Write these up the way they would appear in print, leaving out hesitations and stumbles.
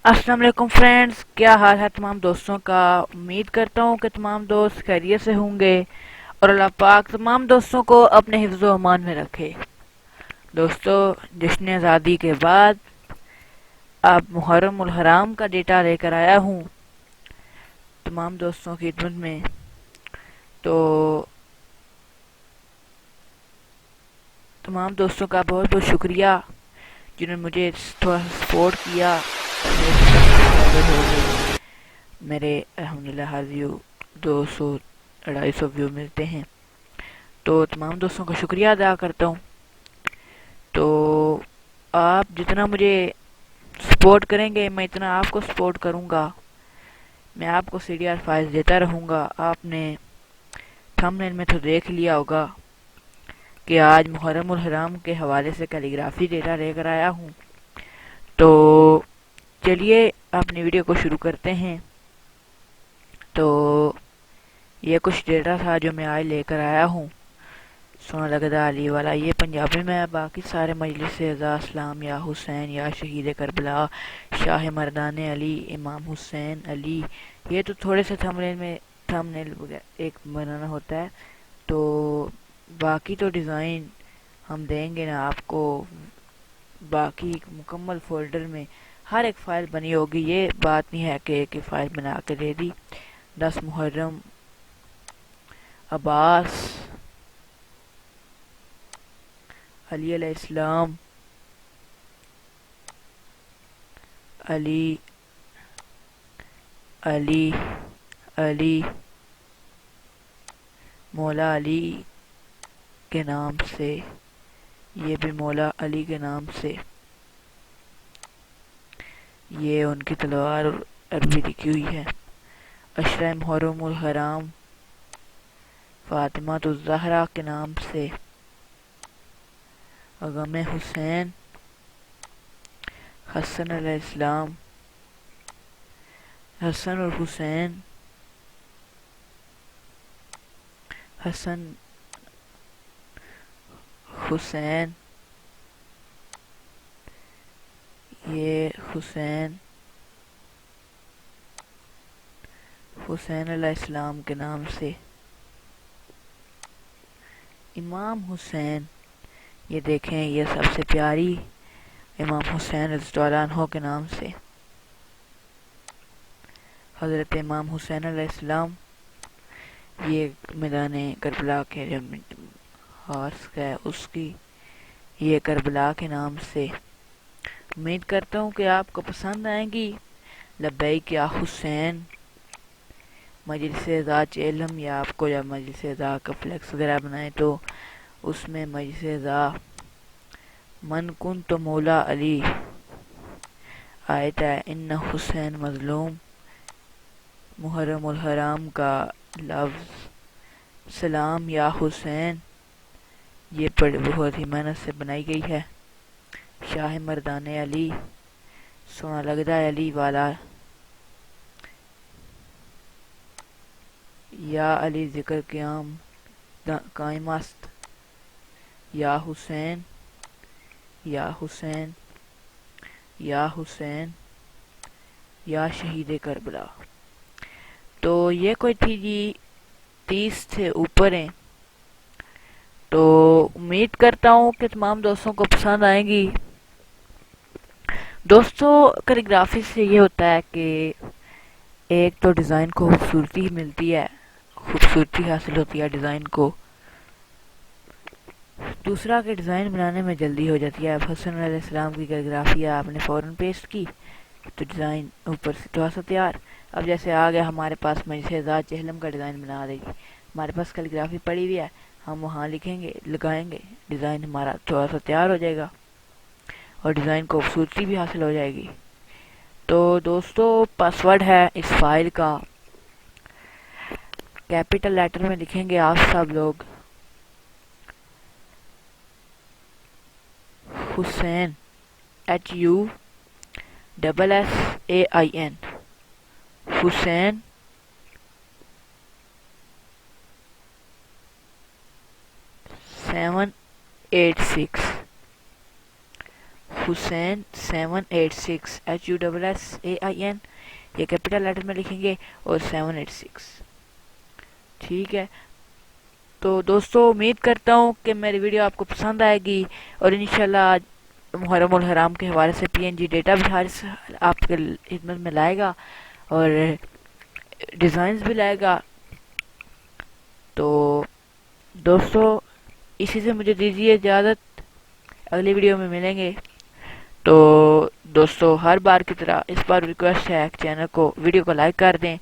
السلام علیکم فرینڈز، کیا حال ہے تمام دوستوں کا؟ امید کرتا ہوں کہ تمام دوست خیریت سے ہوں گے اور اللہ پاک تمام دوستوں کو اپنے حفظ و امان میں رکھے۔ دوستو، جشن آزادی کے بعد اب محرم الحرام کا ڈیٹا لے کر آیا ہوں تمام دوستوں کی خدمت میں۔ تو تمام دوستوں کا بہت بہت شکریہ جنہوں نے مجھے تھوڑا سا سپورٹ کیا ہو گئی۔ میرے الحمدللہ ہر ویو 200-250 ویو ملتے ہیں، تو تمام دوستوں کا شکریہ ادا کرتا ہوں۔ تو آپ جتنا مجھے سپورٹ کریں گے میں اتنا آپ کو سپورٹ کروں گا، میں آپ کو سی ڈی آر فائز دیتا رہوں گا۔ آپ نے تھمبنیل میں تو دیکھ لیا ہوگا کہ آج محرم الحرام کے حوالے سے کیلی گرافی ڈیٹا لے کر آیا ہوں۔ تو چلیے اپنی ویڈیو کو شروع کرتے ہیں۔ تو یہ کچھ ڈیٹا تھا جو میں آج لے کر آیا ہوں۔ سونا لگدا علی والا یہ پنجابی میں، باقی سارے مجلس اعزاز اسلام یا حسین یا شہید کربلا شاہ مردان علی امام حسین علی، یہ تو تھوڑے سے تھمبنیل ایک بنانا ہوتا ہے، تو باقی تو ڈیزائن ہم دیں گے نا آپ کو، باقی مکمل فولڈر میں ہر ایک فائل بنی ہوگی۔ یہ بات نہیں ہے کہ ایک فائل بنا کے دے دی۔ 10 محرم، عباس، علی علیہ السلام، علی علی علی مولا علی کے نام سے، یہ بھی مولا علی کے نام سے، یہ ان کی تلوار عربی لکھی ہوئی ہے۔ عشرہ محرم الحرام فاطمہ الزہرا کے نام سے، غم حسین، حسن علیہ السلام، حسن اور حسین، حسن حسین، یہ حسین حسین علیہ السلام کے نام سے، امام حسین، یہ دیکھیں یہ سب سے پیاری امام حسین رضی اللہ عنہ کے نام سے، حضرت امام حسین علیہ السلام، یہ میدان کربلا کے جو ہارس ہے اس کی، یہ کربلا کے نام سے۔ امید کرتا ہوں کہ آپ کو پسند آئیں گی۔ لبیک یا حسین، مجلس ذات علم، یا آپ کو جب مجلس ذات کا فلیکس وغیرہ بنائیں تو اس میں مجلس ذات من کن تو مولا علی آیت ہے، ان حسین مظلوم، محرم الحرام کا لفظ سلام یا حسین، یہ بہت ہی محنت سے بنائی گئی ہے۔ شاہ مردان علی، سونا لگدا علی والا، یا علی ذکر قیام قائم است، یا حسین یا حسین یا حسین یا شہید کربلا۔ تو یہ کوئی تھی جی 30 تھے اوپر ہیں، تو امید کرتا ہوں کہ تمام دوستوں کو پسند آئیں گی۔ دوستو، کیلیگرافی سے یہ ہوتا ہے کہ ایک تو ڈیزائن کو خوبصورتی ملتی ہے، خوبصورتی حاصل ہوتی ہے ڈیزائن کو، دوسرا کہ ڈیزائن بنانے میں جلدی ہو جاتی ہے۔ اب حسن علیہ السلام کی کیلیگرافی آپ نے فوراً پیسٹ کی تو ڈیزائن اوپر سے تھوڑا سا تیار۔ اب جیسے آ گیا ہمارے پاس مجلس ذات جہلم کا ڈیزائن بنا دے گی، ہمارے پاس کیلیگرافی پڑی ہوئی ہے، ہم وہاں لکھیں گے، لگائیں گے، ڈیزائن ہمارا تھوڑا سا تیار ہو جائے گا اور ڈیزائن کو خوبصورتی بھی حاصل ہو جائے گی۔ تو دوستو، پاسورڈ ہے اس فائل کا، کیپٹل لیٹر میں لکھیں گے آپ سب لوگ، حسین HUSSAIN، حسین 786، حسین 786 HUSSAIN، یہ کیپٹل لیٹر میں لکھیں گے، اور 786. ٹھیک ہے، تو دوستو امید کرتا ہوں کہ میری ویڈیو آپ کو پسند آئے گی، اور انشاءاللہ آج محرم الحرام کے حوالے سے PNG ڈیٹا بھی حارث آپ کے خدمت میں لائے گا، اور ڈیزائنز بھی لائے گا. تو دوستو اسی سے مجھے دیجیے اجازت، اگلی ویڈیو میں ملیں گے. تو دوستو ہر بار کی طرح اس بار ریکویسٹ ہے چینل کو، ویڈیو کو لائک کر دیں،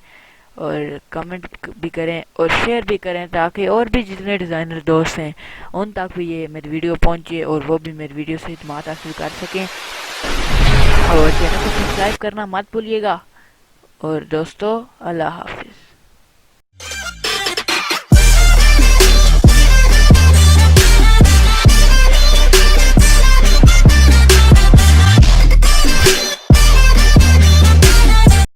اور کمنٹ بھی کریں اور شیئر بھی کریں، تاکہ اور بھی جتنے ڈیزائنر دوست ہیں ان تک بھی یہ میری ویڈیو پہنچے اور وہ بھی میری ویڈیو سے خدمات حاصل کر سکیں. اور چینل کو سبسکرائب کرنا مت بھولیے گا. اور دوستو اللہ حافظ.